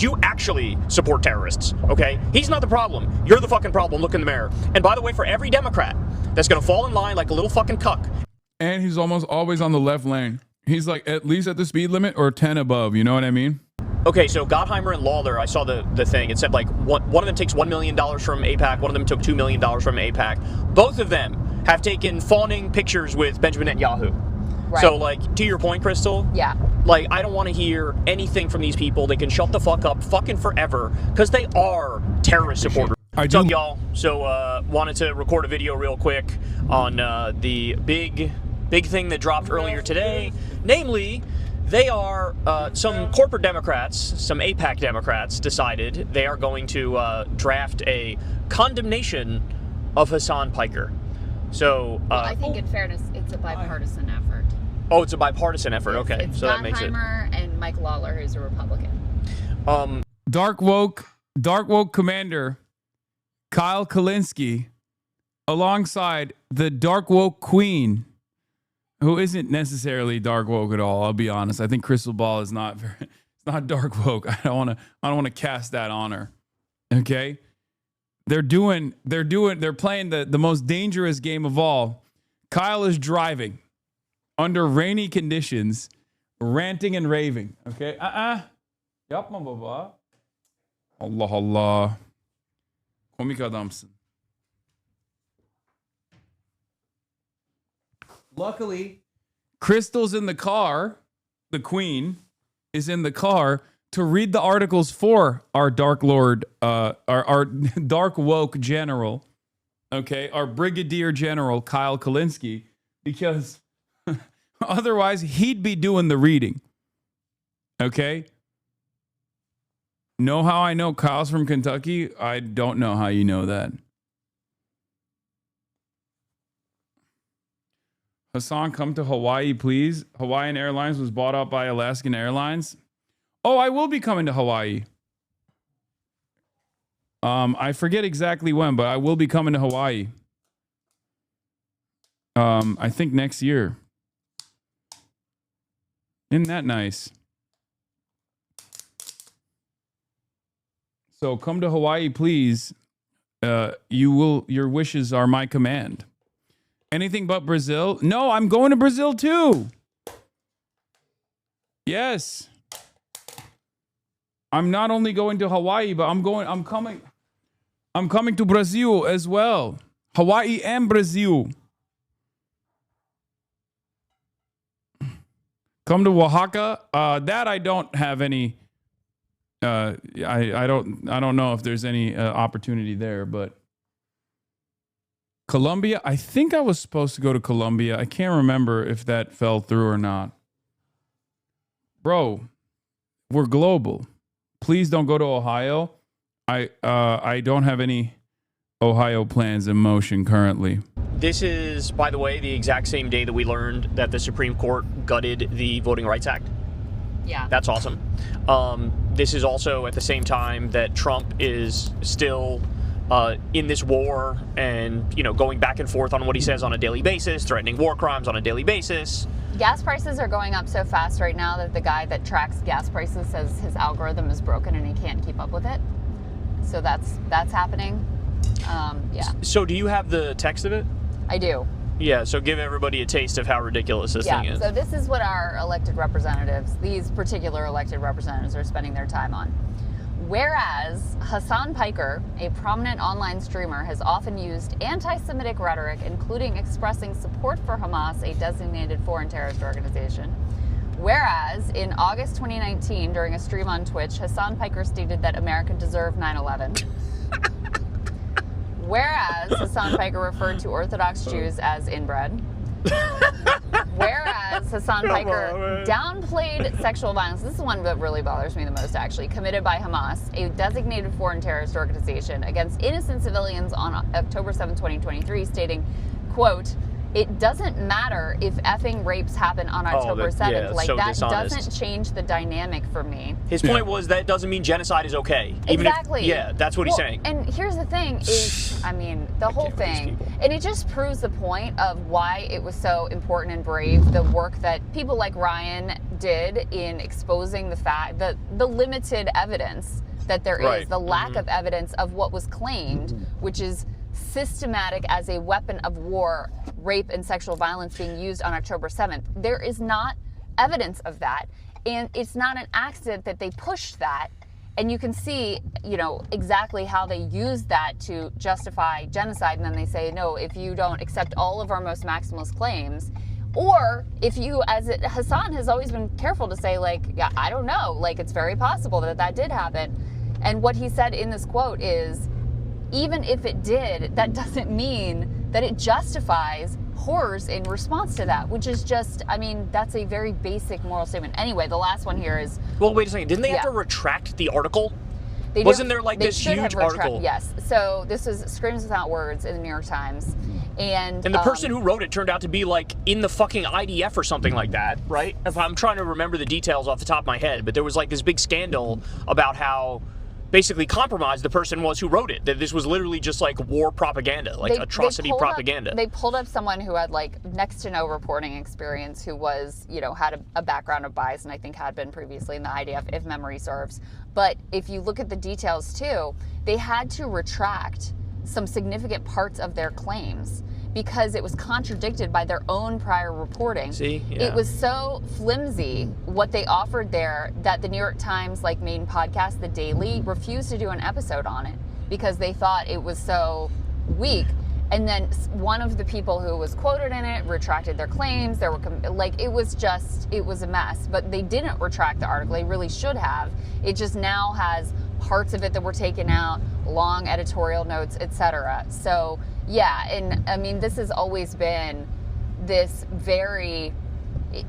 You actually support terrorists, okay? He's not the problem. You're the fucking problem. Look in the mirror. And by the way, for every Democrat that's gonna fall in line like a little fucking cuck. And he's almost always on the left lane. He's like at least at the speed limit or 10 above. You know what I mean? Okay, so Gottheimer and Lawler, I saw the thing. It said like one of them takes $1 million from AIPAC. One of them took $2 million from AIPAC. Both of them have taken fawning pictures with Benjamin Netanyahu. Right. So, like, to your point, Crystal. Yeah. Like, I don't want to hear anything from these people. They can shut the fuck up fucking forever because they are terrorist supporters. What's up, y'all? So, wanted to record a video real quick on the big thing that dropped earlier today. Namely, they are, some corporate Democrats, some AIPAC Democrats decided they are going to draft a condemnation of Hassan Piker. So, well, I think in fairness, it's a bipartisan effort. Oh, it's a bipartisan effort. Okay, it's so that makes it. Gottheimer and Mike Lawler, who's a Republican. Dark woke commander Kyle Kulinski, alongside the dark woke queen, who isn't necessarily dark woke at all. I'll be honest. I think Crystal Ball is not very. It's not dark woke. I don't want to cast that on her. Okay. They're playing the most dangerous game of all. Kyle is driving under rainy conditions, ranting and raving. Okay. Yapma baba. Allah Allah. Komik adamsın. Luckily, Crystal's in the car. The queen is in the car to read the articles for our Dark Lord, our Dark Woke General, okay, our Brigadier General Kyle Kulinski, because otherwise he'd be doing the reading, okay? Know how I know Kyle's from Kentucky? I don't know how you know that. Hasan, come to Hawaii, please. Hawaiian Airlines was bought out by Alaskan Airlines. Oh, I will be coming to Hawaii. I forget exactly when, but I will be coming to Hawaii. I think next year. Isn't that nice? So come to Hawaii, please. Your wishes are my command. Anything but Brazil? No, I'm going to Brazil too. Yes. I'm not only going to Hawaii, but I'm coming to Brazil as well. Hawaii and Brazil. Come to Oaxaca. That I don't have any. I don't know if there's any opportunity there, but Colombia. I think I was supposed to go to Colombia. I can't remember if that fell through or not. Bro, we're global. Please don't go to Ohio. I don't have any Ohio plans in motion currently. This is, by the way, the exact same day that we learned that the Supreme Court gutted the Voting Rights Act. Yeah. That's awesome. This is also at the same time that Trump is still in this war and, going back and forth on what he says on a daily basis, threatening war crimes on a daily basis. Gas prices are going up so fast right now that the guy that tracks gas prices says his algorithm is broken and he can't keep up with it. So that's happening. Yeah. So do you have the text of it? I do. Yeah, so give everybody a taste of how ridiculous this thing is. So this is what our elected representatives, these particular elected representatives, are spending their time on. Whereas Hassan Piker, a prominent online streamer, has often used anti-Semitic rhetoric, including expressing support for Hamas, a designated foreign terrorist organization. Whereas in August 2019, during a stream on Twitch, Hassan Piker stated that America deserved 9/11. Whereas Hassan Piker referred to Orthodox Jews as inbred. Whereas Hassan Piker downplayed sexual violence. This is one that really bothers me the most, actually. Committed by Hamas, a designated foreign terrorist organization, against innocent civilians on October 7, 2023, stating, quote, it doesn't matter if effing rapes happen on October 7th. Yeah, like, so that dishonest. doesn't change the dynamic for me. His point was that doesn't mean genocide is okay. Even Exactly. If, that's what he's saying. And here's the thing is, I mean, the whole thing, and it just proves the point of why it was so important and brave, the work that people like Ryan did in exposing the fact that the limited evidence that there is, the lack of evidence of what was claimed, which is systematic as a weapon of war, rape and sexual violence being used on October 7th. There is not evidence of that. And it's not an accident that they pushed that. And you can see, you know, exactly how they use that to justify genocide. And then they say, no, if you don't accept all of our most maximalist claims, or if you, Hasan has always been careful to say, like, yeah, I don't know, like, it's very possible that that did happen. And what he said in this quote is, even if it did, that doesn't mean that it justifies horrors in response to that, which is just, I mean, that's a very basic moral statement. Anyway, the last one here is... Well, wait a second. Didn't they have to retract the article? They Wasn't there like this huge article? Yes. So this was Screams Without Words in the New York Times. And the person who wrote it turned out to be like in the fucking IDF or something like that, right? If I'm trying to remember the details off the top of my head, but there was like this big scandal about how basically compromised the person was who wrote it. That this was literally just like war propaganda, like atrocity propaganda. They pulled up someone who had like next to no reporting experience, who was, you know, had a background of bias, and I think had been previously in the IDF, if memory serves. But if you look at the details too, they had to retract some significant parts of their claims because it was contradicted by their own prior reporting. See? Yeah. It was so flimsy what they offered there that the New York Times, like, main podcast, The Daily, refused to do an episode on it because they thought it was so weak. And then one of the people who was quoted in it retracted their claims. There were, like, it was a mess. But they didn't retract the article. They really should have. It just now has parts of it that were taken out, long editorial notes, etc. So, yeah, and I mean, this has always been this very,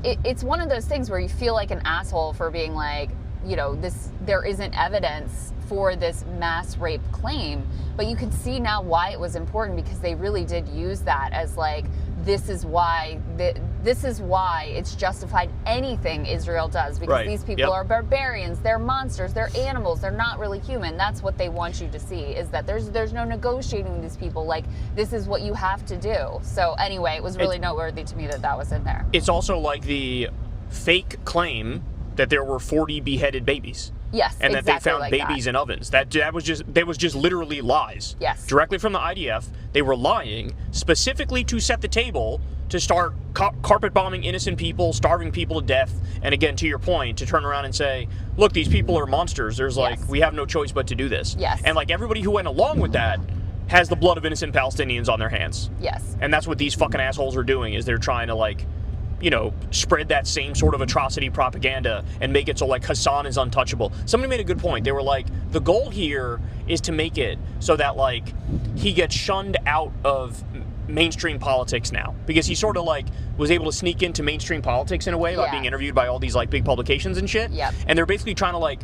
it's one of those things where you feel like an asshole for being like, you know, there isn't evidence for this mass rape claim, but you can see now why it was important, because they really did use that as like, this is why it's justified anything Israel does, because these people are barbarians, they're monsters, they're animals, they're not really human. That's what they want you to see, is that there's no negotiating with these people. Like, this is what you have to do. So anyway, it was really noteworthy to me that was in there. It's also like the fake claim that there were 40 beheaded babies. Yes, and exactly, that they found like babies in ovens. That was just literally lies. Yes. Directly from the IDF. They were lying specifically to set the table to start carpet bombing innocent people, starving people to death, and again, to your point, to turn around and say, look, these people are monsters. There's like, we have no choice but to do this. Yes. And like everybody who went along with that has the blood of innocent Palestinians on their hands. Yes. And that's what these fucking assholes are doing, is they're trying to, like, you know, spread that same sort of atrocity propaganda and make it so like Hasan is untouchable. Somebody made a good point. They were like, the goal here is to make it so that like he gets shunned out of mainstream politics now, because he sort of like was able to sneak into mainstream politics in a way by being interviewed by all these like big publications and shit. Yep. And they're basically trying to like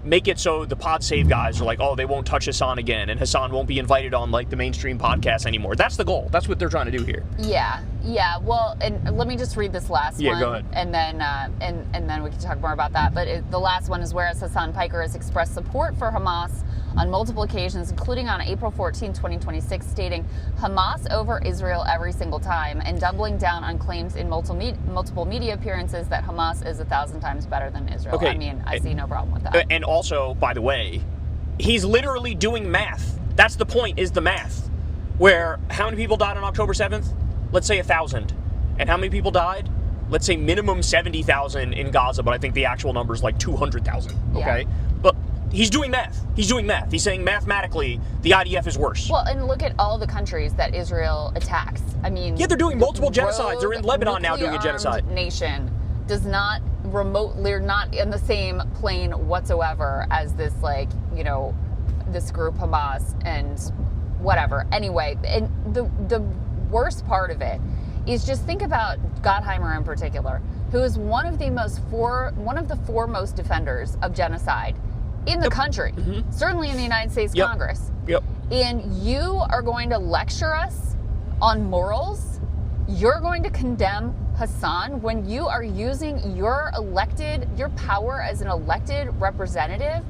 make it so the pod save guys are like, oh, they won't touch Hasan again, and Hasan won't be invited on like the mainstream podcast anymore. That's the goal. That's what they're trying to do here. Yeah. Well, and let me just read this last one. Yeah, go ahead. And then and then we can talk more about that. But the last one is, whereas Hassan Piker has expressed support for Hamas on multiple occasions, including on April 14, 2026, stating Hamas over Israel every single time, and doubling down on claims in multiple media appearances that Hamas is 1,000 times better than Israel. Okay. I mean, I see no problem with that. And also, by the way, he's literally doing math. That's the point, is the math. Where, how many people died on October 7th? Let's say 1,000. And how many people died? Let's say minimum 70,000 in Gaza, but I think the actual number is like 200,000. Okay? Yeah. But he's doing math. He's doing math. He's saying mathematically the IDF is worse. Well, and look at all the countries that Israel attacks. I mean, yeah, they're doing multiple genocides. They're in Lebanon now doing a genocide. Nation does not remotely, they're not in the same plane whatsoever as this, like, you know, this group Hamas and whatever. Anyway, and the worst part of it is, just think about Gottheimer in particular, who is one of the foremost defenders of genocide in the country, certainly in the United States Congress. Yep. And you are going to lecture us on morals? You're going to condemn Hasan when you are using your power as an elected representative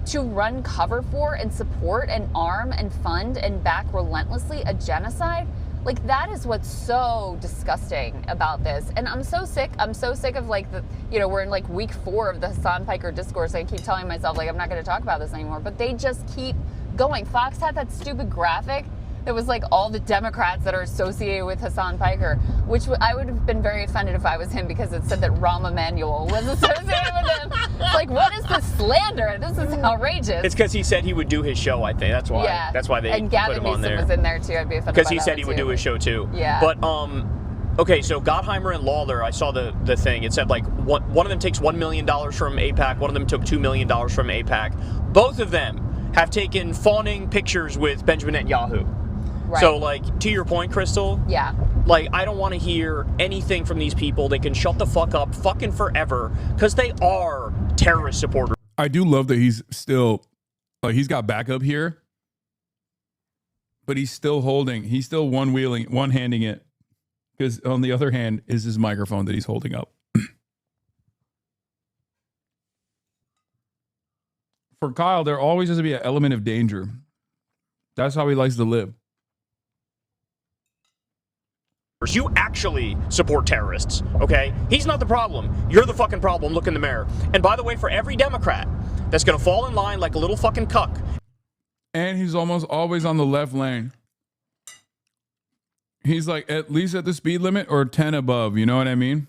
to run cover for and support and arm and fund and back relentlessly a genocide? Like, that is what's so disgusting about this. And I'm so sick of, like, we're in, like, week 4 of the Hassan Piker discourse. I keep telling myself, like, I'm not going to talk about this anymore. But they just keep going. Fox had that stupid graphic that was, like, all the Democrats that are associated with Hassan Piker, which I would have been very offended if I was him, because it said that Rahm Emanuel was associated with him. It's like, what is this slander? This is outrageous. It's because he said he would do his show, I think. That's why. Yeah. That's why they and put Gavin him on Newsom there. was in there, too. I'd be offended Because by he that said he would too. do his show, too. Yeah. But, okay, so Gottheimer and Lawler, I saw the thing. It said, like, one of them takes $1 million from AIPAC. One of them took $2 million from AIPAC. Both of them have taken fawning pictures with Benjamin Netanyahu. Right. So, like, to your point, Crystal. Yeah. Like, I don't want to hear anything from these people. They can shut the fuck up fucking forever, because they are terrorist supporters. I do love that he's still, like, he's got backup here, but he's still one-handing it, because on the other hand is his microphone that he's holding up. For Kyle, there always has to be an element of danger. That's how he likes to live. You actually support terrorists, okay? He's not the problem. You're the fucking problem. Look in the mirror. And by the way, for every Democrat that's going to fall in line like a little fucking cuck. And he's almost always on the left lane. He's like at least at the speed limit or 10 above. You know what I mean?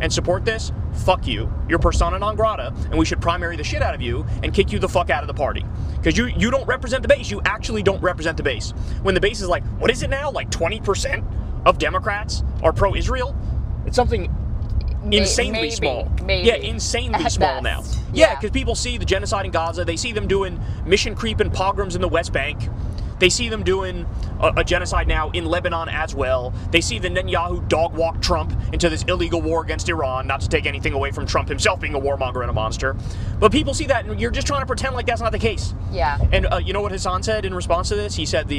And support this, fuck you. You're persona non grata, and we should primary the shit out of you and kick you the fuck out of the party. Because you don't represent the base. You actually don't represent the base. When the base is like, what is it now? Like 20% of Democrats are pro-Israel? It's something insanely small. Maybe. Yeah, insanely small now. Yeah, because people see the genocide in Gaza. They see them doing mission creep and pogroms in the West Bank. They see them doing a genocide now in Lebanon as well. They see the Netanyahu dog walk Trump into this illegal war against Iran, not to take anything away from Trump himself being a warmonger and a monster. But people see that, and you're just trying to pretend like that's not the case. Yeah. And you know what Hasan said in response to this? He said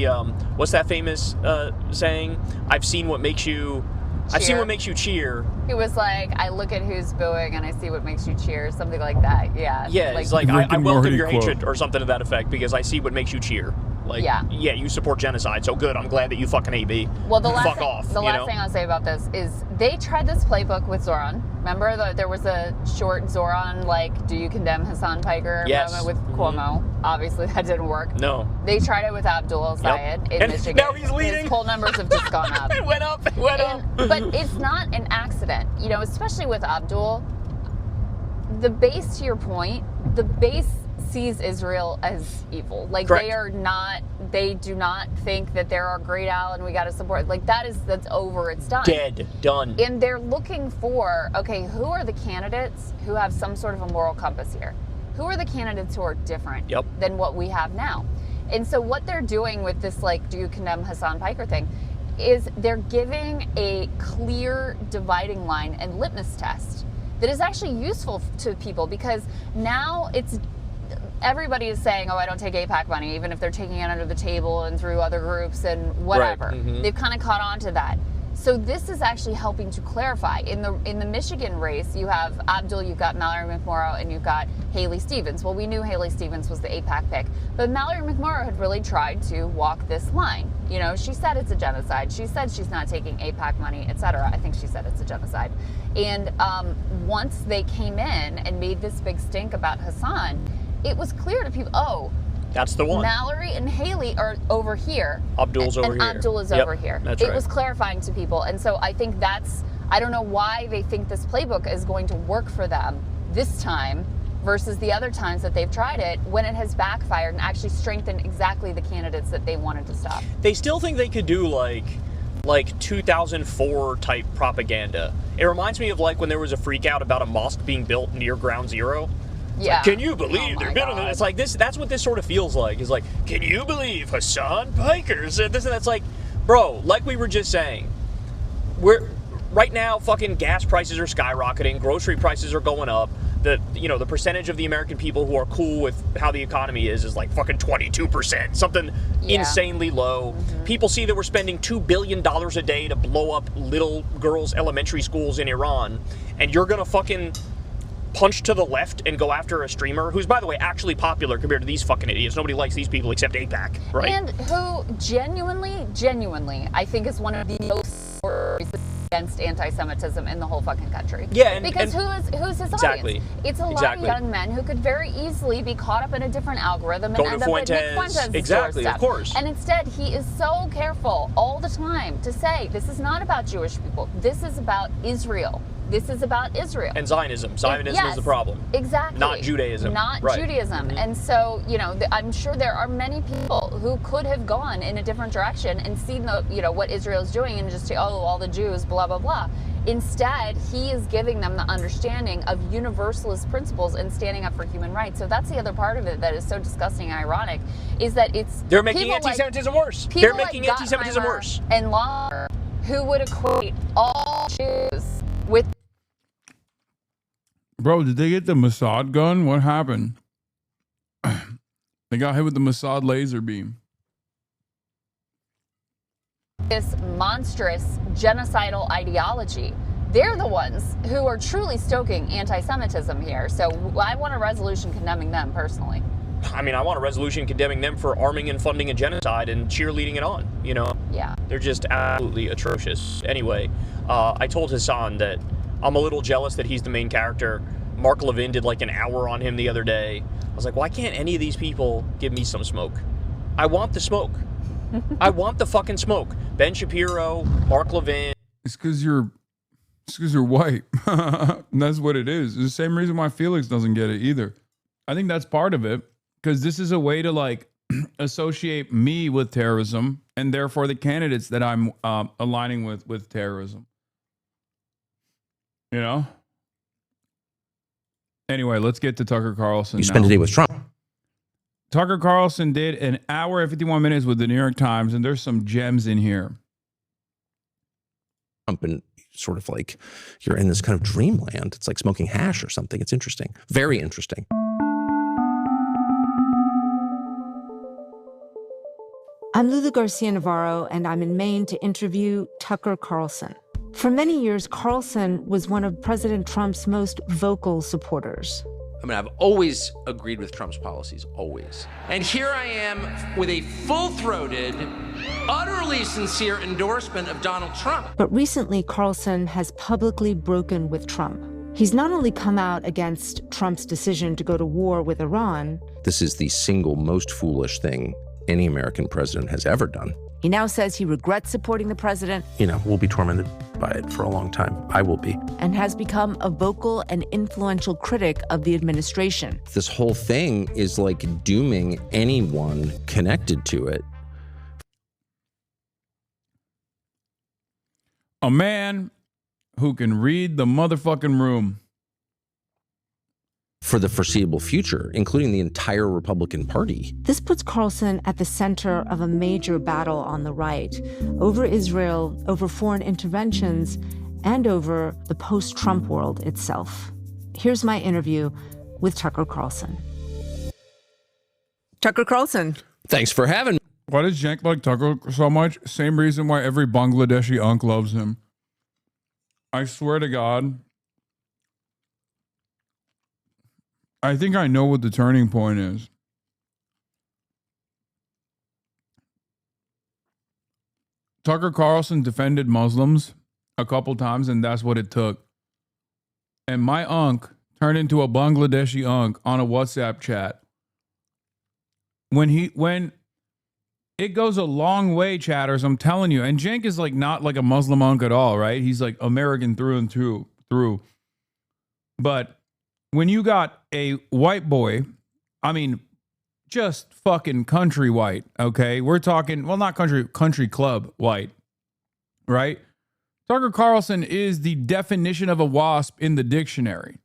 what's that famous saying? I've seen what makes you cheer. It was like, I look at who's booing and I see what makes you cheer, something like that. Yeah. Yeah, it's like I welcome your hatred or something to that effect because I see what makes you cheer. Like, yeah, you support genocide, so good. I'm glad that you fucking AB. Well, the last thing I'll say about this is they tried this playbook with Zoran. Remember, there was a short Zoran, like, do you condemn Hassan Piker moment with Cuomo? Obviously, that didn't work. No. They tried it with Abdul El-Sayed in Michigan. Now he's leading. His poll numbers have just gone up. It went up. But it's not an accident. You know, especially with Abdul, the base, to your point, the base sees Israel as evil. Like, correct. They do not think that they're our great ally and we got to support. Like, that's over. It's done. Dead. Done. And they're looking for, okay, who are the candidates who have some sort of a moral compass here? Who are the candidates who are different than what we have now? And so what they're doing with this, like, do you condemn Hassan Piker thing, is they're giving a clear dividing line and litmus test that is actually useful to people, because now everybody is saying, oh, I don't take AIPAC money, even if they're taking it under the table and through other groups and whatever. Right. Mm-hmm. They've kind of caught on to that. So this is actually helping to clarify. In the Michigan race, you have Abdul, you've got Mallory McMorrow, and you've got Haley Stevens. Well, we knew Haley Stevens was the AIPAC pick, but Mallory McMorrow had really tried to walk this line. You know, she said it's a genocide. She said she's not taking AIPAC money, etc. I think she said it's a genocide. And once they came in and made this big stink about Hasan, it was clear to people, oh, that's the one. Mallory and Haley are over here. Abdul's over here. And Abdul is over here. That's right. It was clarifying to people. And so I think I don't know why they think this playbook is going to work for them this time versus the other times that they've tried it, when it has backfired and actually strengthened exactly the candidates that they wanted to stop. They still think they could do like 2004 type propaganda. It reminds me of like when there was a freak out about a mosque being built near Ground Zero. Yeah. Like, can you believe they're building it? It's like this. That's what this sort of feels like. Is like, can you believe Hassan Piker said this? And that's like, bro, like we were just saying, we're right now fucking gas prices are skyrocketing, grocery prices are going up, the percentage of the American people who are cool with how the economy is like fucking 22%, something insanely low. People see that we're spending $2 billion a day to blow up little girls' elementary schools in Iran, and you're gonna fucking punch to the left and go after a streamer who's, by the way, actually popular compared to these fucking idiots. Nobody likes these people except APAC, right? And who genuinely, I think is one of the most against anti-Semitism in the whole fucking country. Yeah, because who's his audience? It's a lot of young men who could very easily be caught up in a different algorithm and end up at Nick Fuentes' exactly, doorstep. Of course. And instead, he is so careful all the time to say, this is not about Jewish people. This is about Israel. This is about Israel. And Zionism. Zionism is the problem. Exactly. Not Judaism. Not Judaism. And so, I'm sure there are many people who could have gone in a different direction and seen what Israel's doing and just say, oh, all the Jews, blah, blah, blah. Instead, he is giving them the understanding of universalist principles and standing up for human rights. So that's the other part of it that is so disgusting and ironic, is that they're making anti-Semitism worse. They're making anti-Semitism worse. And Lauer, who would equate all Jews with... Bro, did they get the Mossad gun? What happened? They got hit with the Mossad laser beam. This monstrous genocidal ideology. They're the ones who are truly stoking anti-Semitism here. So I want a resolution condemning them personally. I mean, I want a resolution condemning them for arming and funding a genocide and cheerleading it on, Yeah. They're just absolutely atrocious. Anyway, I told Hasan that I'm a little jealous that he's the main character. Mark Levin did like an hour on him the other day. I was like, why can't any of these people give me some smoke? I want the smoke. I want the fucking smoke. Ben Shapiro, Mark Levin. It's because you're white. That's what it is. It's the same reason why Felix doesn't get it either. I think that's part of it, because this is a way to like associate me with terrorism and therefore the candidates that I'm aligning with terrorism. Anyway, let's get to Tucker Carlson. You spent a day with Trump. Tucker Carlson did an hour and 51 minutes with the New York Times, and there's some gems in here. And sort of like you're in this kind of dreamland. It's like smoking hash or something. It's interesting. Very interesting. I'm Lulu Garcia Navarro, and I'm in Maine to interview Tucker Carlson. For many years, Carlson was one of President Trump's most vocal supporters. I mean, I've always agreed with Trump's policies, always. And here I am with a full-throated, utterly sincere endorsement of Donald Trump. But recently, Carlson has publicly broken with Trump. He's not only come out against Trump's decision to go to war with Iran. This is the single most foolish thing any American president has ever done. He now says he regrets supporting the president. We'll be tormented by it for a long time. I will be. And has become a vocal and influential critic of the administration. This whole thing is like dooming anyone connected to it. A man who can read the motherfucking room. For the foreseeable future, including the entire Republican Party. This puts Carlson at the center of a major battle on the right over Israel, over foreign interventions, and over the post-Trump world itself. Here's my interview with Tucker Carlson. Tucker Carlson. Thanks for having me. Why does Cenk like Tucker so much? Same reason why every Bangladeshi unk loves him. I swear to God. I think I know what the turning point is. Tucker Carlson defended Muslims a couple times, and that's what it took. And my unk turned into a Bangladeshi unk on a WhatsApp chat. When it goes a long way, chatters, I'm telling you. And Cenk is like not like a Muslim unk at all, right? He's like American through and through. But when you got a white boy, I mean, just fucking country white, okay? We're talking, well, not country club white, right? Tucker Carlson is the definition of a wasp in the dictionary.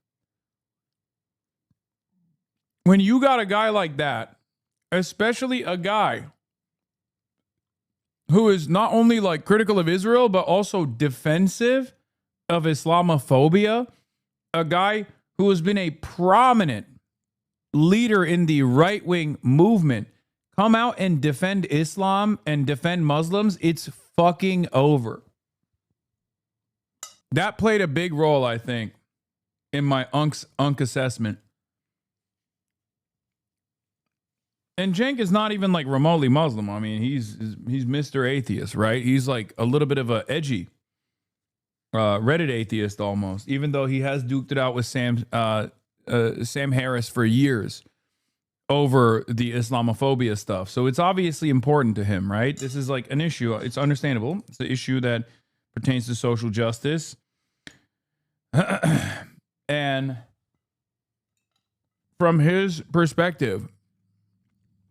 When you got a guy like that, especially a guy who is not only like critical of Israel, but also defensive of Islamophobia, a guy who has been a prominent leader in the right-wing movement, come out and defend Islam and defend Muslims, it's fucking over. That played a big role, I think, in my Unk assessment. And Cenk is not even like remotely Muslim. I mean, he's Mr. Atheist, right? He's like a little bit of a edgy Reddit atheist almost, even though he has duked it out with Sam Harris for years over the Islamophobia stuff. So it's obviously important to him, right? This is like an issue. It's understandable. It's an issue that pertains to social justice. And from his perspective,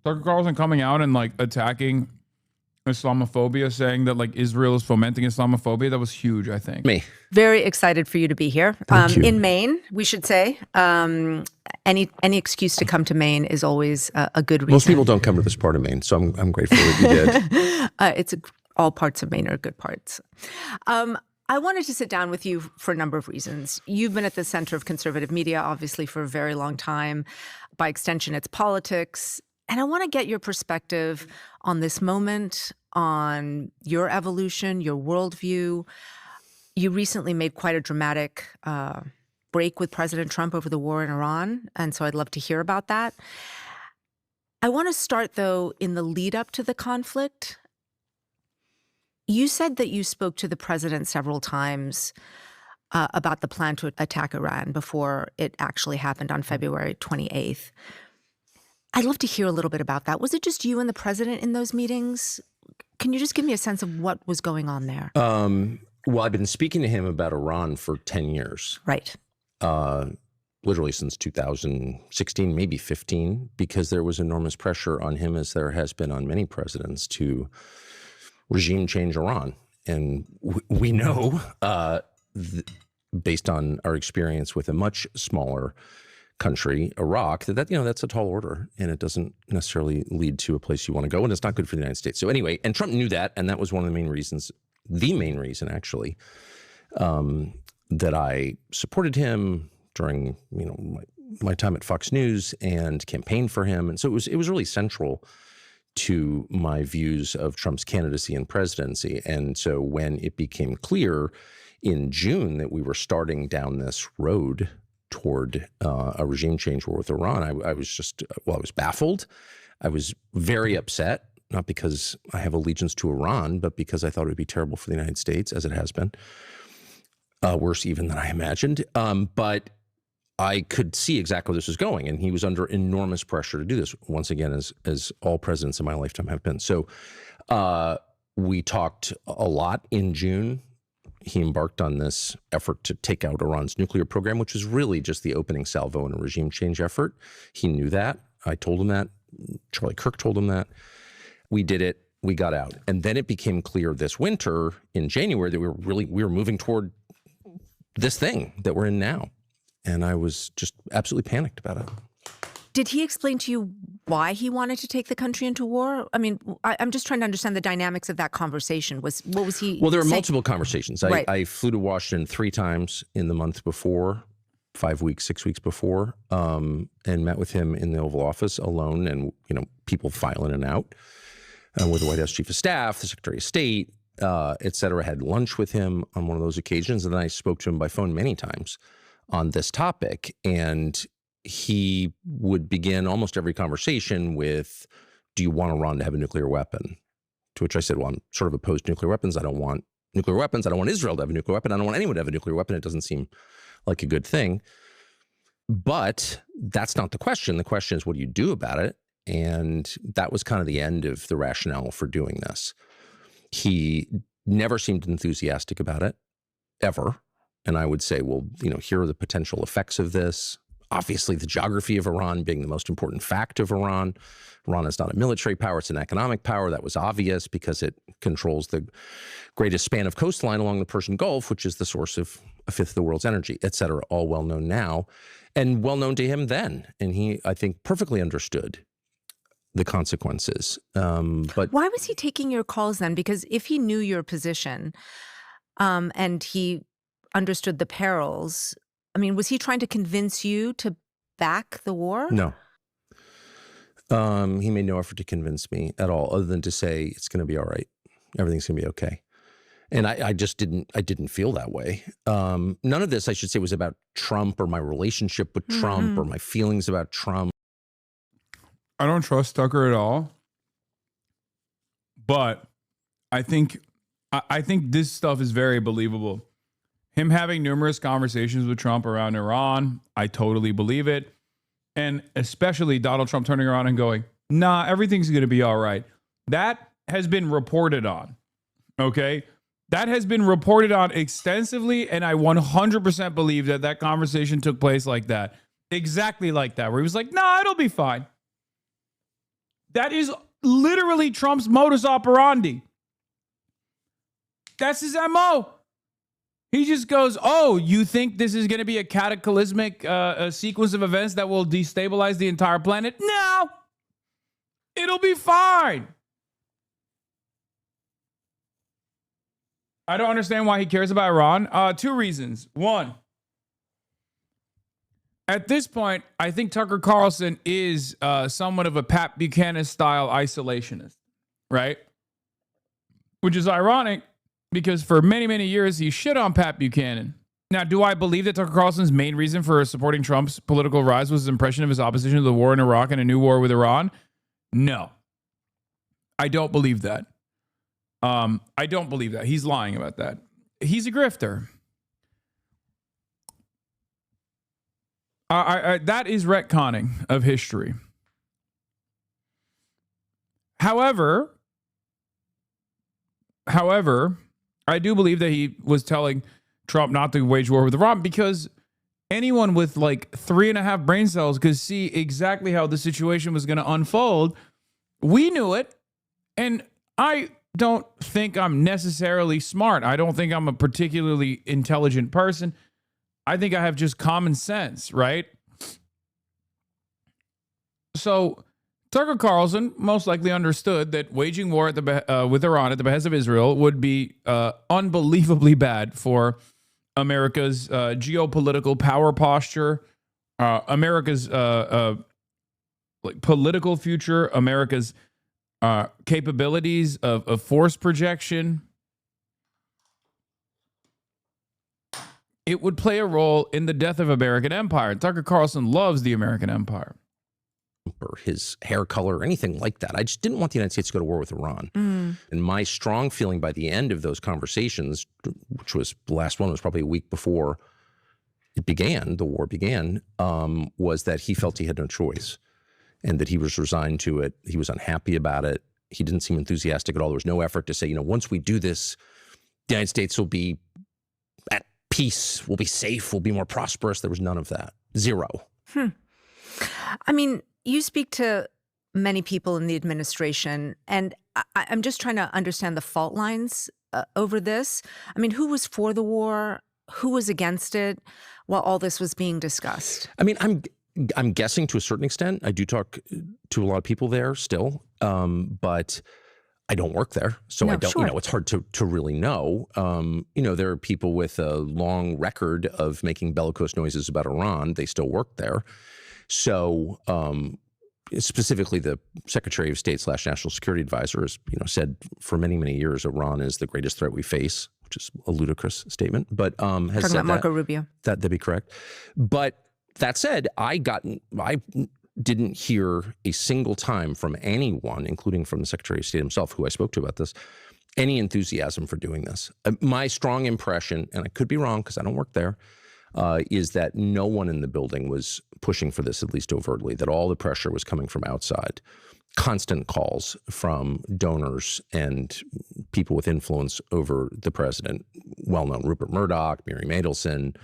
Tucker Carlson coming out and like attacking Islamophobia, saying that like Israel is fomenting Islamophobia, that was huge, I think. Me. Very excited for you to be here. In Maine, we should say. Any excuse to come to Maine is always a good reason. Most people don't come to this part of Maine, so I'm grateful that you did. All parts of Maine are good parts. I wanted to sit down with you for a number of reasons. You've been at the center of conservative media, obviously, for a very long time. By extension, it's politics. And I want to get your perspective on this moment, on your evolution, your worldview. You recently made quite a dramatic break with President Trump over the war in Iran, and so I'd love to hear about that. I want to start, though, in the lead up to the conflict. You said that you spoke to the president several times about the plan to attack Iran before it actually happened on February 28th. I'd love to hear a little bit about that. Was it just you and the president in those meetings? Can you just give me a sense of what was going on there? Well, I've been speaking to him about Iran for 10 years. Right. Literally since 2016, maybe 15, because there was enormous pressure on him, as there has been on many presidents, to regime change Iran. And we know, based on our experience with a much smaller country, Iraq, that's a tall order, and it doesn't necessarily lead to a place you want to go, and it's not good for the United States. So anyway, and Trump knew that, and that was one of the main reasons, actually, that I supported him during my time at Fox News and campaigned for him. And so it was really central to my views of Trump's candidacy and presidency. And so when it became clear in June that we were starting down this road toward a regime change war with Iran, I was baffled. I was very upset, not because I have allegiance to Iran, but because I thought it would be terrible for the United States, as it has been. Worse even than I imagined. But I could see exactly where this was going, and he was under enormous pressure to do this, once again, as all presidents in my lifetime have been. So we talked a lot in June. He embarked on this effort to take out Iran's nuclear program, which was really just the opening salvo in a regime change effort. He knew that. I told him that. Charlie Kirk told him that. We did it. We got out. And then it became clear this winter in January that we were moving toward this thing that we're in now. And I was just absolutely panicked about it. Did he explain to you why he wanted to take the country into war? I mean, I'm just trying to understand the dynamics of that conversation. What was he Well, there were saying? multiple conversations. Right. I flew to Washington 3 times in the month before, 5 weeks, 6 weeks before, and met with him in the Oval Office alone, and people file in and out with the White House Chief of Staff, the Secretary of State, et cetera. Had lunch with him on one of those occasions, and then I spoke to him by phone many times on this topic, and he would begin almost every conversation with, do you want Iran to have a nuclear weapon? To which I said, well, I'm sort of opposed to nuclear weapons. I don't want nuclear weapons. I don't want Israel to have a nuclear weapon. I don't want anyone to have a nuclear weapon. It doesn't seem like a good thing. But that's not the question. The question is, what do you do about it? And that was kind of the end of the rationale for doing this. He never seemed enthusiastic about it, ever. And I would say, well, here are the potential effects of this. Obviously, the geography of Iran being the most important fact of Iran. Iran is not a military power, it's an economic power. That was obvious because it controls the greatest span of coastline along the Persian Gulf, which is the source of a fifth of the world's energy, et cetera. All well known now and well known to him then. And he, I think, perfectly understood the consequences. But why was he taking your calls then? Because if he knew your position and he understood the perils, I mean, was he trying to convince you to back the war? No. He made no effort to convince me at all, other than to say it's going to be all right. Everything's going to be okay. And I just didn't feel that way. None of this, I should say, was about Trump or my relationship with Trump or my feelings about Trump. I don't trust Tucker at all. But I think this stuff is very believable. Him having numerous conversations with Trump around Iran, I totally believe it. And especially Donald Trump turning around and going, nah, everything's going to be all right. That has been reported on, okay? That has been reported on extensively, and I 100% believe that that conversation took place like that. Exactly like that, where he was like, nah, it'll be fine. That is literally Trump's modus operandi. That's his MO. He just goes, oh, you think this is going to be a cataclysmic sequence of events that will destabilize the entire planet? No. It'll be fine. I don't understand why he cares about Iran. Two reasons. One, at this point, I think Tucker Carlson is somewhat of a Pat Buchanan-style isolationist, right? Which is ironic because for many, many years, he shit on Pat Buchanan. Now, do I believe that Tucker Carlson's main reason for supporting Trump's political rise was his impression of his opposition to the war in Iraq and a new war with Iran? No. I don't believe that. I don't believe that. He's lying about that. He's a grifter. That is retconning of history. However, I do believe that he was telling Trump not to wage war with Iran because anyone with like 3.5 brain cells could see exactly how the situation was going to unfold. We knew it. And I don't think I'm necessarily smart. I don't think I'm a particularly intelligent person. I think I have just common sense, right? So Tucker Carlson most likely understood that waging war at with Iran at the behest of Israel would be unbelievably bad for America's geopolitical power posture, America's like political future, America's capabilities of force projection. It would play a role in the death of American empire. Tucker Carlson loves the American empire. Or his hair color or anything like that. I just didn't want the United States to go to war with Iran. And my strong feeling by the end of those conversations, which was the last one was probably a week before it began, the war began, was that he felt he had no choice and that he was resigned to it. He was unhappy about it. He didn't seem enthusiastic at all. There was no effort to say, once we do this, the United States will be at peace, we'll be safe, we'll be more prosperous. There was none of that. Zero. I mean, you speak to many people in the administration, and I'm just trying to understand the fault lines over this. I mean, who was for the war? Who was against it while all this was being discussed? I mean, I'm guessing to a certain extent. I do talk to a lot of people there still, but I don't work there, so no, I don't. Sure. It's hard to really know. There are people with a long record of making bellicose noises about Iran. They still work there. So specifically the Secretary of State / National Security Advisor has, said for many, many years, Iran is the greatest threat we face, which is a ludicrous statement, but has talking said about Marco Rubio. That'd be correct. But that said, I didn't hear a single time from anyone, including from the Secretary of State himself, who I spoke to about this, any enthusiasm for doing this. My strong impression, and I could be wrong because I don't work there, is that no one in the building was pushing for this, at least overtly, that all the pressure was coming from outside. Constant calls from donors and people with influence over the president, well-known Rupert Murdoch, Miriam Adelson,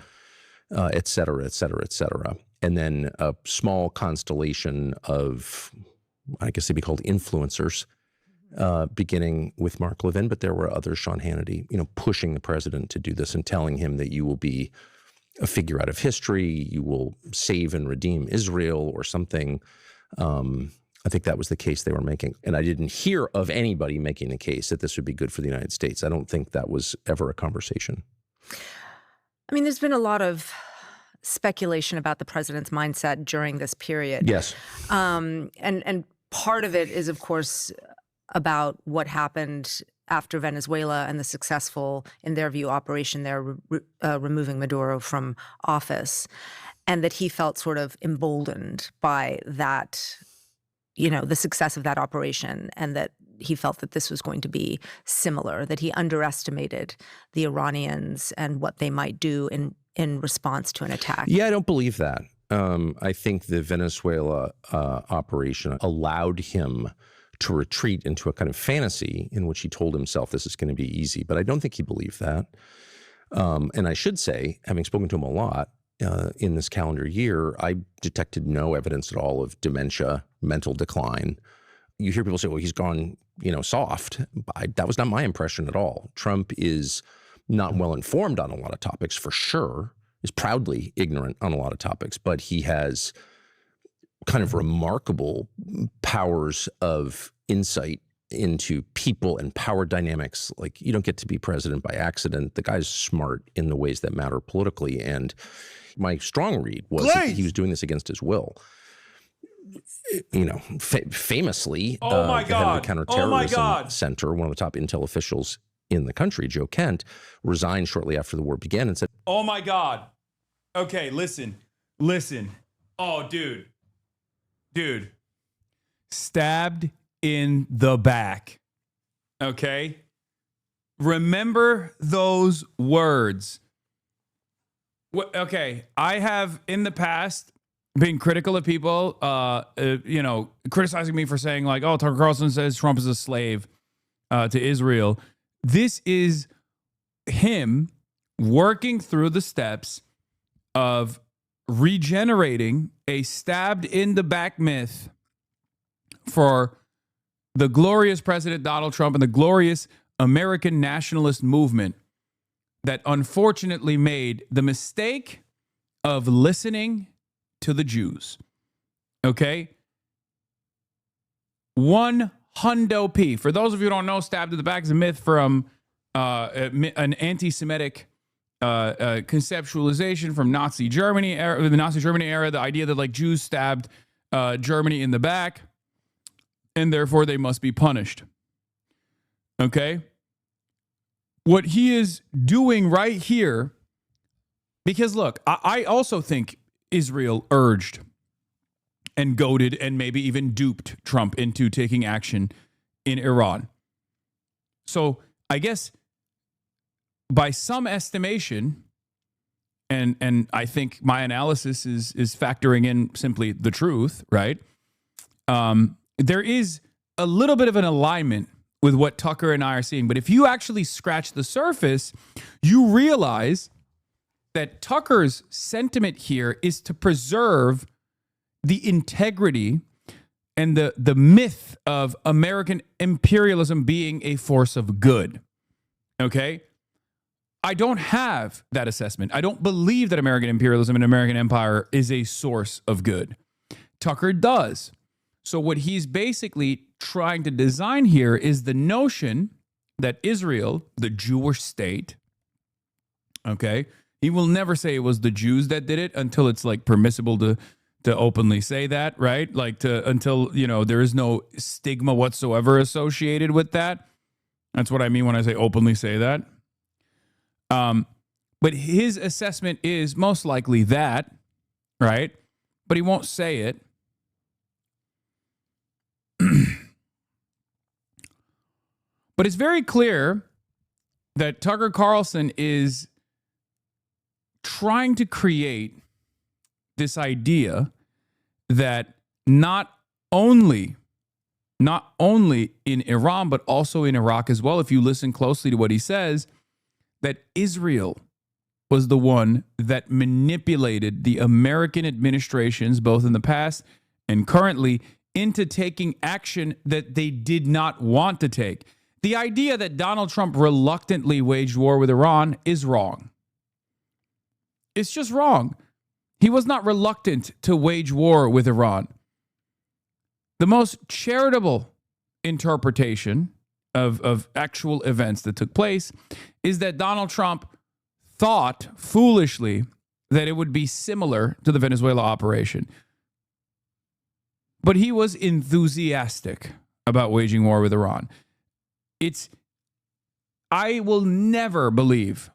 et cetera, et cetera, et cetera. And then a small constellation of, I guess they'd be called influencers, beginning with Mark Levin, but there were others, Sean Hannity, pushing the president to do this and telling him that you will be a figure out of history, you will save and redeem Israel or something. I think that was the case they were making. And I didn't hear of anybody making the case that this would be good for the United States. I don't think that was ever a conversation. I mean, there's been a lot of speculation about the president's mindset during this period. Yes. And part of it is, of course, about what happened after Venezuela and the successful, in their view, operation there, removing Maduro from office, and that he felt sort of emboldened by that, the success of that operation, and that he felt that this was going to be similar, that he underestimated the Iranians and what they might do in response to an attack. Yeah, I don't believe that. I think the Venezuela operation allowed him to retreat into a kind of fantasy in which he told himself this is going to be easy. But I don't think he believed that. And I should say, having spoken to him a lot in this calendar year, I detected no evidence at all of dementia, mental decline. You hear people say, well, he's gone, soft. That was not my impression at all. Trump is not well informed on a lot of topics, for sure, is proudly ignorant on a lot of topics, but he has kind of remarkable powers of insight into people and power dynamics. Like, you don't get to be president by accident. The guy's smart in the ways that matter politically. And my strong read was that he was doing this against his will. Famously, oh my the God. head of the Counterterrorism Center, one of the top intel officials in the country, Joe Kent, resigned shortly after the war began and said, oh my God. Okay, listen. Oh, dude. Stabbed in the back. Okay? Remember those words. Okay, I have in the past been critical of people, criticizing me for saying like, oh, Tucker Carlson says Trump is a slave to Israel. This is him working through the steps of regenerating a stabbed in the back myth for the glorious President Donald Trump and the glorious American nationalist movement that unfortunately made the mistake of listening to the Jews. Okay? 100p. For those of you who don't know, stabbed in the back is a myth from an anti-Semitic conceptualization from Nazi Germany era, the Nazi Germany era, the idea that like Jews stabbed Germany in the back and therefore they must be punished. Okay? What he is doing right here, because look, I also think Israel urged and goaded and maybe even duped Trump into taking action in Iran. So I guess by some estimation, and I think my analysis is factoring in simply the truth, right? There is a little bit of an alignment with what Tucker and I are seeing. But if you actually scratch the surface, you realize that Tucker's sentiment here is to preserve the integrity and the myth of American imperialism being a force of good. Okay? I don't have that assessment. I don't believe that American imperialism and American empire is a source of good. Tucker does. So what he's basically trying to design here is the notion that Israel, the Jewish state, okay, he will never say it was the Jews that did it until it's like permissible to openly say that, right? Like until, there is no stigma whatsoever associated with that. That's what I mean when I say openly say that. But his assessment is most likely that, right? But he won't say it. But it's very clear that Tucker Carlson is trying to create this idea that not only in Iran, but also in Iraq as well, if you listen closely to what he says, that Israel was the one that manipulated the American administrations, both in the past and currently, into taking action that they did not want to take. The idea that Donald Trump reluctantly waged war with Iran is wrong. It's just wrong. He was not reluctant to wage war with Iran. The most charitable interpretation of actual events that took place is that Donald Trump thought foolishly that it would be similar to the Venezuela operation. But he was enthusiastic about waging war with Iran. I will never believe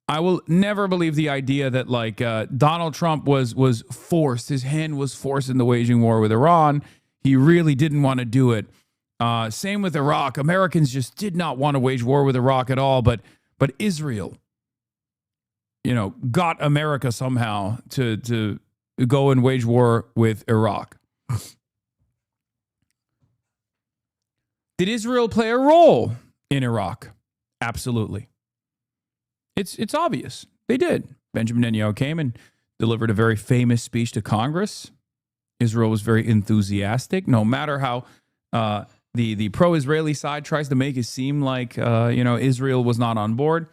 the idea that like Donald Trump was forced, his hand was forced in the waging war with Iran. He really didn't want to do it. Same with Iraq. Americans just did not want to wage war with Iraq at all, but Israel, got America somehow to go and wage war with Iraq. Did Israel play a role in Iraq? Absolutely. It's obvious. They did. Benjamin Netanyahu came and delivered a very famous speech to Congress. Israel was very enthusiastic, no matter how the pro-Israeli side tries to make it seem like, Israel was not on board.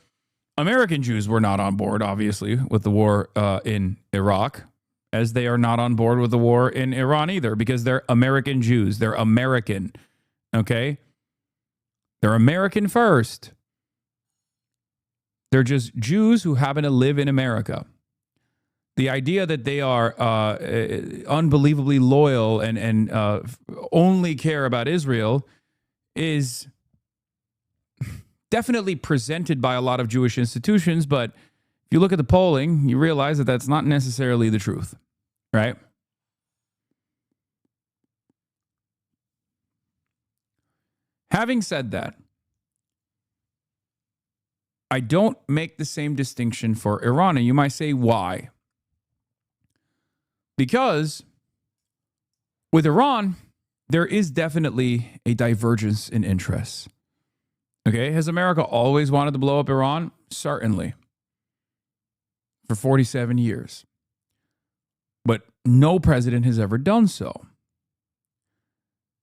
American Jews were not on board, obviously, with the war in Iraq, as they are not on board with the war in Iran either, because they're American Jews. They're American, okay? They're American first. They're just Jews who happen to live in America. The idea that they are unbelievably loyal and only care about Israel is definitely presented by a lot of Jewish institutions, but if you look at the polling, you realize that that's not necessarily the truth, right? Having said that, I don't make the same distinction for Iran. And you might say, why? Because with Iran, there is definitely a divergence in interests. Okay, has America always wanted to blow up Iran? Certainly. For 47 years. But no president has ever done so.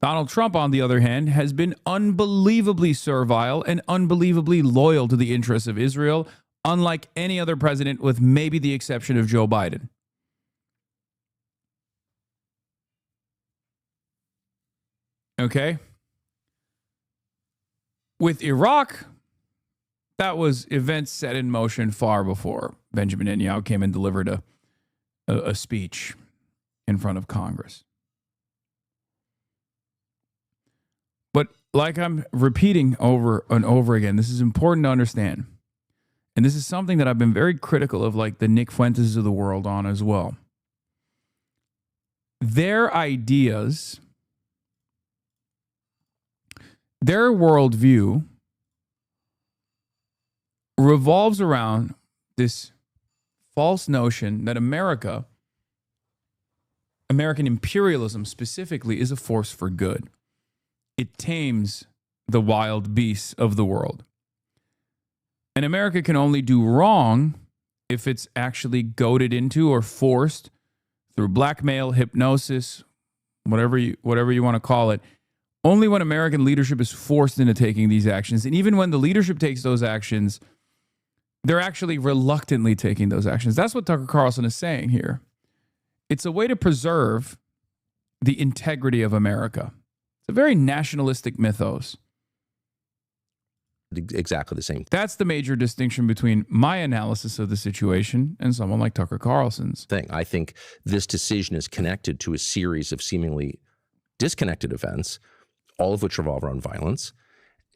Donald Trump, on the other hand, has been unbelievably servile and unbelievably loyal to the interests of Israel, unlike any other president, with maybe the exception of Joe Biden. Okay? With Iraq, that was events set in motion far before Benjamin Netanyahu came and delivered a speech in front of Congress. But like I'm repeating over and over again, this is important to understand. And this is something that I've been very critical of, like the Nick Fuentes of the world on as well. Their ideas, their worldview revolves around this false notion that American imperialism specifically, is a force for good. It tames the wild beasts of the world. And America can only do wrong if it's actually goaded into or forced through blackmail, hypnosis, whatever you want to call it. Only when American leadership is forced into taking these actions. And even when the leadership takes those actions, they're actually reluctantly taking those actions. That's what Tucker Carlson is saying here. It's a way to preserve the integrity of America. It's a very nationalistic mythos. Exactly the same. That's the major distinction between my analysis of the situation and someone like Tucker Carlson's. I think this decision is connected to a series of seemingly disconnected events, all of which revolve around violence.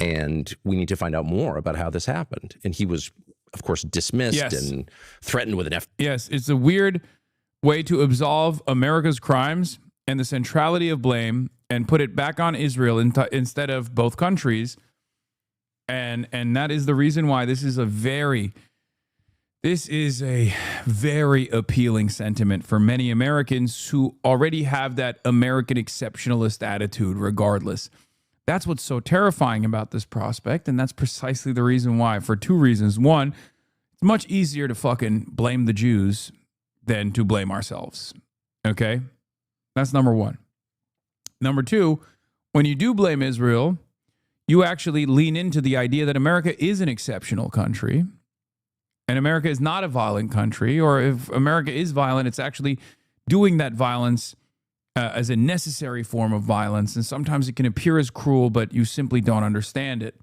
And we need to find out more about how this happened. And he was, of course, dismissed and threatened with an F. Yes, it's a weird way to absolve America's crimes and the centrality of blame and put it back on Israel instead of both countries. And that is the reason why this is a very appealing sentiment for many Americans who already have that American exceptionalist attitude regardless. That's what's so terrifying about this prospect, and that's precisely the reason why, for two reasons. One, it's much easier to fucking blame the Jews than to blame ourselves. Okay? That's number one. Number two, when you do blame Israel, you actually lean into the idea that America is an exceptional country and America is not a violent country, or if America is violent, it's actually doing that violence as a necessary form of violence. And sometimes it can appear as cruel, but you simply don't understand it.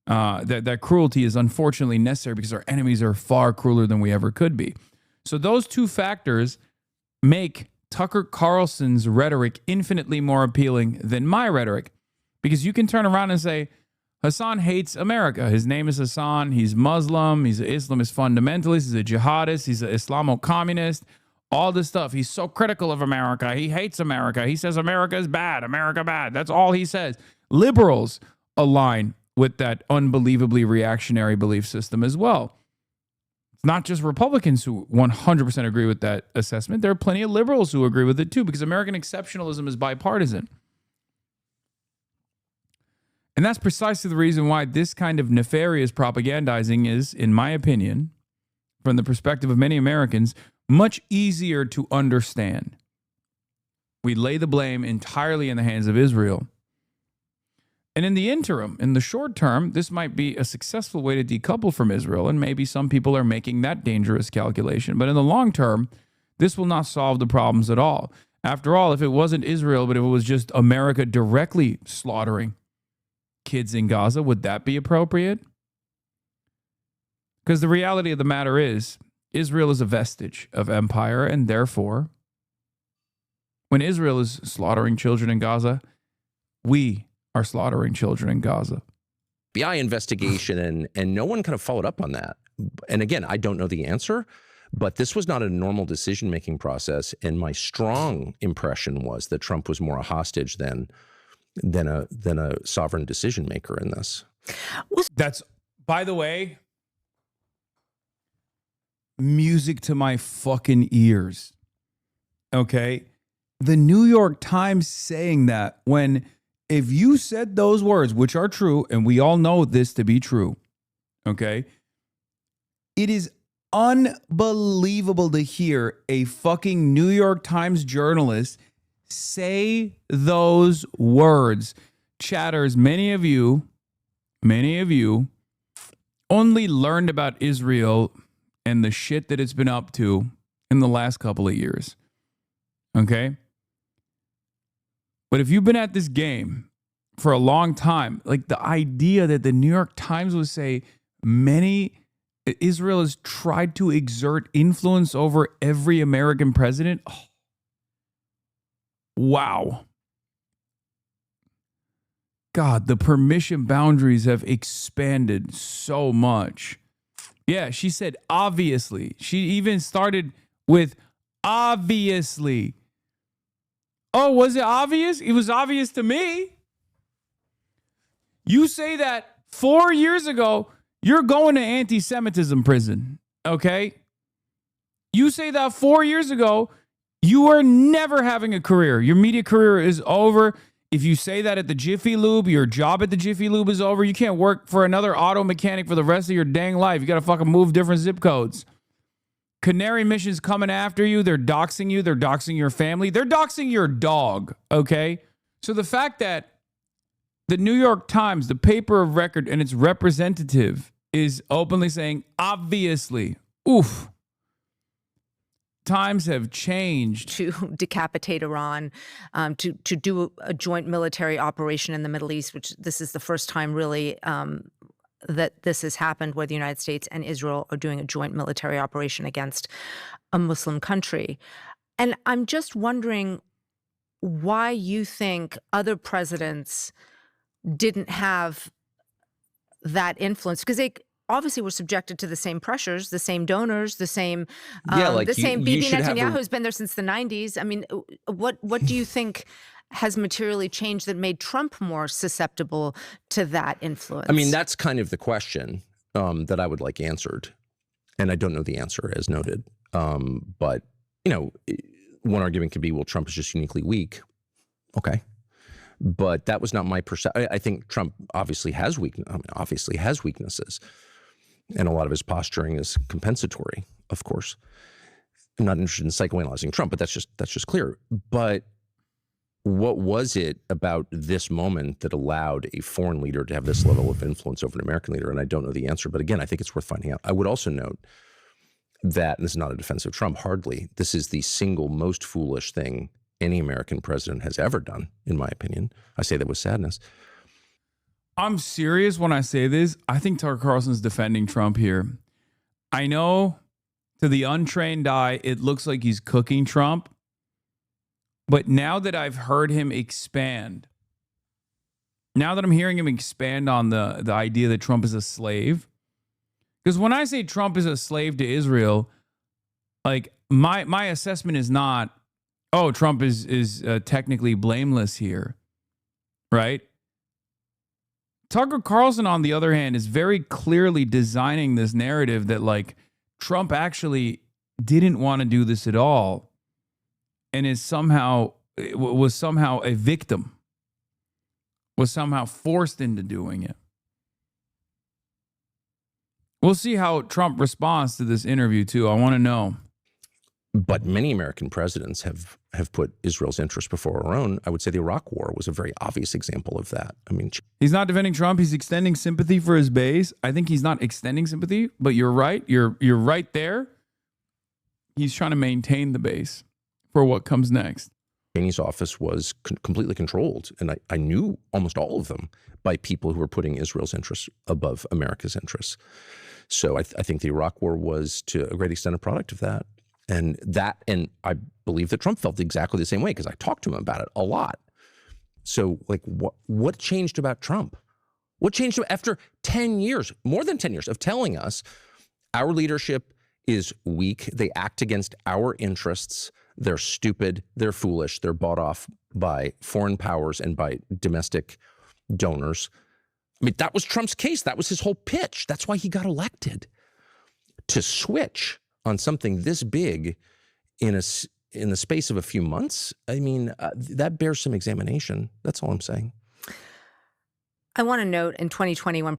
That cruelty is unfortunately necessary because our enemies are far crueler than we ever could be. So those two factors make Tucker Carlson's rhetoric infinitely more appealing than my rhetoric, because you can turn around and say, Hasan hates America. His name is Hasan. He's Muslim. He's an Islamist fundamentalist. He's a jihadist. He's an Islamo-communist. All this stuff. He's so critical of America. He hates America. He says America is bad. America bad. That's all he says. Liberals align with that unbelievably reactionary belief system as well. It's not just Republicans who 100% agree with that assessment. There are plenty of liberals who agree with it too, because American exceptionalism is bipartisan. And that's precisely the reason why this kind of nefarious propagandizing is, in my opinion, from the perspective of many Americans, much easier to understand. We lay the blame entirely in the hands of Israel. And in the interim, in the short term, this might be a successful way to decouple from Israel, and maybe some people are making that dangerous calculation. But in the long term, this will not solve the problems at all. After all, if it wasn't Israel, but if it was just America directly slaughtering kids in Gaza, would that be appropriate? Because the reality of the matter is, Israel is a vestige of empire, and therefore, when Israel is slaughtering children in Gaza, we are slaughtering children in Gaza. FBI investigation, and no one kind of followed up on that. And again, I don't know the answer, but this was not a normal decision-making process. And my strong impression was that Trump was more a hostage than a sovereign decision maker in this. That's, by the way, music to my fucking ears. Okay? The New York Times saying that, when if you said those words, which are true, and we all know this to be true, okay? It is unbelievable to hear a fucking New York Times journalist say those words. Chatters, many of you only learned about Israel and the shit that it's been up to in the last couple of years. Okay? But if you've been at this game for a long time, like the idea that the New York Times would say Israel has tried to exert influence over every American president. Oh, wow. God, the permission boundaries have expanded so much. Yeah, she said obviously. She even started with obviously. Oh, was it obvious? It was obvious to me. You say that 4 years ago, you're going to anti-Semitism prison, okay? You say that 4 years ago, you are never having a career. Your media career is over. If you say that at the Jiffy Lube, your job at the Jiffy Lube is over. You can't work for another auto mechanic for the rest of your dang life. You got to fucking move different zip codes. Canary Mission's coming after you. They're doxing you. They're doxing your family. They're doxing your dog, okay? So the fact that the New York Times, the paper of record, and its representative is openly saying, obviously, oof, times have changed. To decapitate Iran, to do a joint military operation in the Middle East, which this is the first time really that this has happened, where the United States and Israel are doing a joint military operation against a Muslim country. And I'm just wondering why you think other presidents didn't have that influence, because they obviously were subjected to the same pressures, the same donors, the same Bibi Netanyahu who's been there since the 90s. I mean, what do you think has materially changed that made Trump more susceptible to that influence? I mean, that's kind of the question that I would like answered. And I don't know the answer, as noted. But, you know, one argument could be, well, Trump is just uniquely weak. Okay. But that was not my perception. I think Trump obviously has weaknesses. And a lot of his posturing is compensatory, of course. I'm not interested in psychoanalyzing Trump, but that's just clear. But what was it about this moment that allowed a foreign leader to have this level of influence over an American leader? And I don't know the answer, but again, I think it's worth finding out. I would also note that, and this is not a defense of Trump, hardly, this is the single most foolish thing any American president has ever done, in my opinion. I say that with sadness. I'm serious when I say this. I think Tucker Carlson's defending Trump here. I know to the untrained eye, it looks like he's cooking Trump. But now that I've heard him expand, now that I'm hearing him expand on the idea that Trump is a slave, because when I say Trump is a slave to Israel, like my assessment is not, oh, Trump is technically blameless here, right? Tucker Carlson, on the other hand, is very clearly designing this narrative that like Trump actually didn't want to do this at all and was somehow a victim, was somehow forced into doing it. We'll see how Trump responds to this interview, too. I want to know. But many American presidents have put Israel's interests before our own. I would say the Iraq War was a very obvious example of that. I mean, he's not defending Trump. He's extending sympathy for his base. I think he's not extending sympathy, but you're right. You're right there. He's trying to maintain the base for what comes next. Cheney's office was completely controlled, and I knew almost all of them by people who were putting Israel's interests above America's interests. So I think the Iraq War was, to a great extent, a product of that. And I believe that Trump felt exactly the same way because I talked to him about it a lot. So, like, what changed about Trump? What changed after 10 years, more than 10 years, of telling us our leadership is weak, they act against our interests, they're stupid, they're foolish, they're bought off by foreign powers and by domestic donors. I mean, that was Trump's case. That was his whole pitch. That's why he got elected. To switch on something this big in the space of a few months, I mean, that bears some examination. That's all I'm saying. I want to note in 2021,